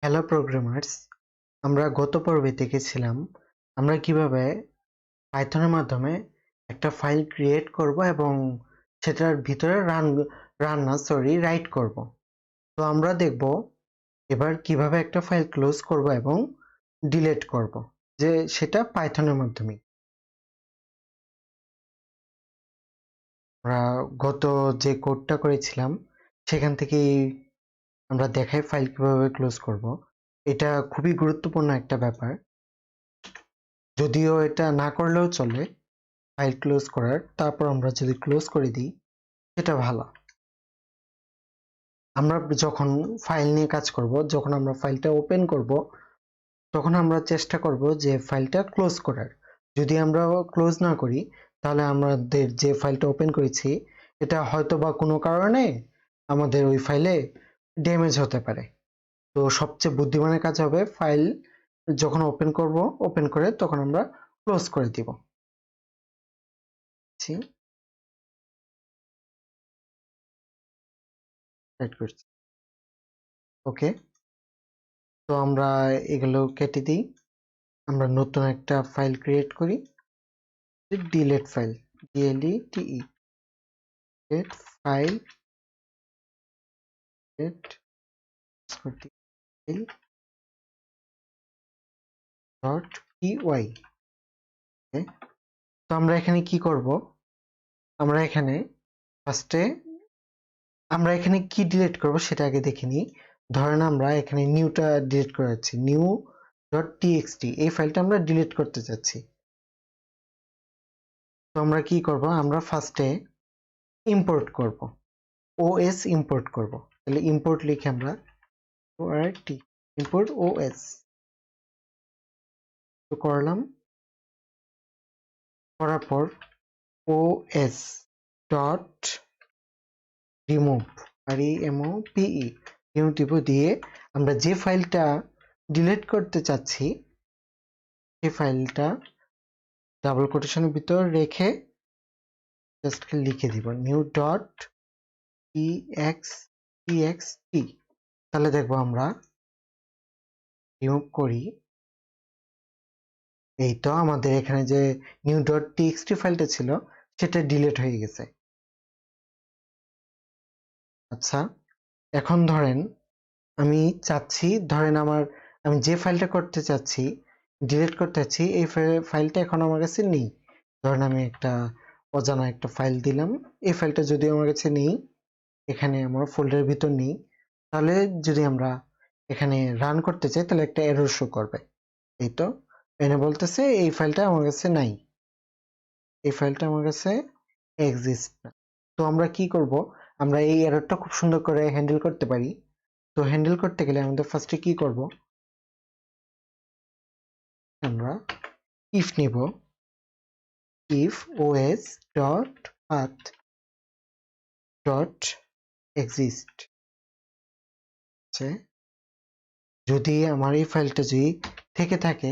Hello programmers, আমরা গত পর্বে দেখেছিলাম আমরা কিভাবে পাইথনের মাধ্যমে একটা ফাইল ক্রিয়েট করব এবং সেটার ভিতরে রাইট করব। তো আমরা দেখব এবার কিভাবে একটা ফাইল ক্লোজ করব এবং ডিলিট করব, যে সেটা পাইথনের মাধ্যমে। আমরা গত যে কোডটা করেছিলাম সেখান থেকেই আমরা দেখাই ফাইল কিভাবে ক্লোজ করব। এটা খুবই গুরুত্বপূর্ণ একটা ব্যাপার, যদিও এটা না করলেও চলে ফাইল ক্লোজ করার। তারপর আমরা যদি ক্লোজ করে দিই সেটা ভালো। আমরা যখন ফাইল নিয়ে কাজ করব, যখন আমরা ফাইলটা ওপেন করব, তখন আমরা চেষ্টা করব যে ফাইলটা ক্লোজ করার। যদি আমরা ক্লোজ না করি তাহলে আমাদের যে ফাইলটা ওপেন করেছি এটা হয়তো বা কোনো কারণে আমাদের ওই ফাইলে ড্যামেজ হতে পারে। তো সবচেয়ে বুদ্ধিমানের কাজ হবে ফাইল যখন ওপেন করব, ওপেন করে তখন আমরা ক্লোজ করে দিব। ওকে, তো আমরা এগুলো কেটে দিই। আমরা নতুন একটা ফাইল ক্রিয়েট করি, delete file, D L E T E, delete file, dot P Y. তো আমরা এখানে কি করব, আমরা এখানে ফার্স্টে আমরা এখানে কি ডিলিট করব সেটা আগে দেখে নিই। ধরেন আমরা এখানে নিউটা ডিলিট করে যাচ্ছি, নিউ ডট টিএক্সটি, এই ফাইলটা আমরা ডিলিট করতে চাচ্ছি। তো আমরা কি করব, আমরা ফার্স্টে ইম্পোর্ট করব, ওএস ইম্পোর্ট করব। তাহলে ইম্পোর্ট লিখে আমরা ওআরটি ইম্পোর্ট ওএস তো করলাম। করার পর ওএস ডট রিমুভ, রিএমওপিই, রিমুভ দিয়ে আমরা যে ফাইলটা ডিলিট করতে চাচ্ছি সেই ফাইলটা ডাবল কোটেশনের ভিতর রেখে জাস্ট লিখে দিব নিউ ডট টিএক্সটি। তাহলে দেখবো আমরা রিমুভ করি, এই তো আমাদের এখানে যে নিউ ডট টিএক্সটি ফাইলটা ছিল সেটা ডিলিট হয়ে গেছে। আচ্ছা, এখন ধরেন আমি চাচ্ছি, ধরেন আমি যে ফাইলটা করতে চাচ্ছি, ডিলিট করতে চাচ্ছি, এই ফাইলটা এখন আমার কাছে নেই। ধরেন আমি একটা অজানা একটা ফাইল দিলাম, এই ফাইলটা যদি আমার কাছে নেই, এখানে আমার ফোল্ডারের ভিতর নেই, তাহলে যদি আমরা এখানে রান করতে চাই তাহলে একটা এরর শো করবে। এই তো এনে বলতেছে এই ফাইলটা আমার কাছে নাই, এই ফাইলটা আমার কাছে এক্সিস্ট না। তো আমরা কি করব, আমরা এই এররটা খুব সুন্দর করে হ্যান্ডেল করতে পারি। তো হ্যান্ডেল করতে গেলে আমাদের ফার্স্টে কি করব, আমরা ইফ নিব, if OS dot path dot exist, যদি আমার এই ফাইলটা যদি থেকে থাকে,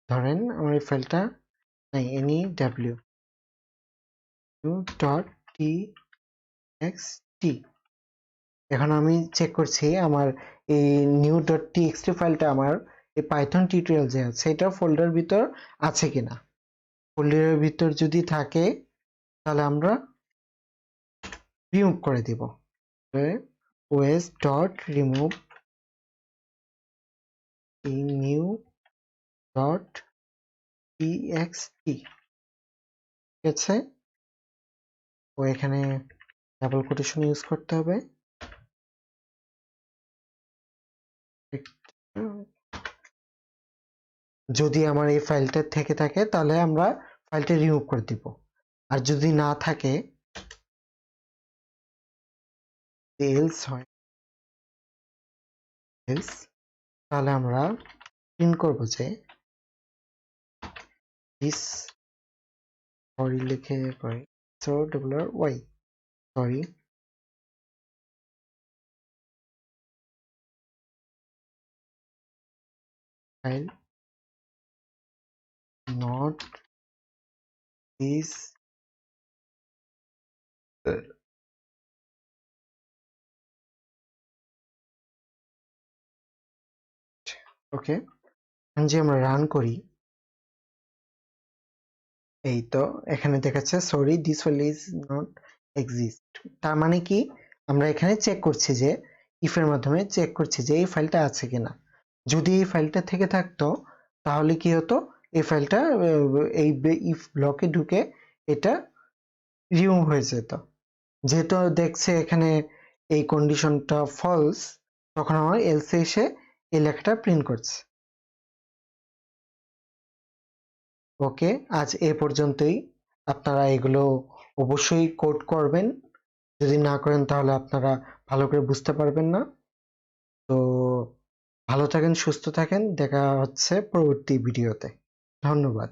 ধরেন আমার এই ফাইলটা নাই, any W dot T X T. এখন আমি চেক করছি আমার এই নিউ ডট টিএক্সটি ফাইলটা আমার এই পাইথন টিউটোরিয়াল যে আছে এটা ফোল্ডার ভিতর আছে কিনা। ফোল্ডারের ভিতর যদি থাকে তাহলে আমরা রিমুভ করে দিব, OS dot remove new dot TXT. ঠিক আছে, ও এখানে ডাবল কোটেশন ইউজ করতে হবে। যদি আমার এই ফাইলটা থেকে থাকে তাহলে আমরা ফাইলটা রিমুভ করে দিব, আর যদি না থাকে এলস হয়, এলস তাহলে আমরা প্রিন্ট করব যে দিস, সরি লিখে করি, সো ডবল আর ওয়াই, sorry file not this okay, যে আমরা রান করি, এই তো এখানে দেখাচ্ছে sorry this file is not exist. তার মানে কি, আমরা এখানে চেক করছি যে ইফের মাধ্যমে চেক করছি যে এই ফাইলটা আছে কিনা। যদি এই ফাইলটা থেকে থাকতো তাহলে কি হতো, এই ফাইলটা এই ইফ ব্লকে ঢুকে এটা রিমুভ হয়ে যেত। যেহেতু দেখছে এখানে এই কন্ডিশনটা ফলস, তখন আমার এলসে এসে এই লেখাটা প্রিন্ট করছে। ওকে, আজ এ পর্যন্তই। আপনারা এগুলো অবশ্যই কোড করবেন, যদি না করেন তাহলে আপনারা ভালো করে বুঝতে পারবেন না। তো ভালো থাকেন, সুস্থ থাকেন, দেখা হচ্ছে পরবর্তী ভিডিওতে। ধন্যবাদ।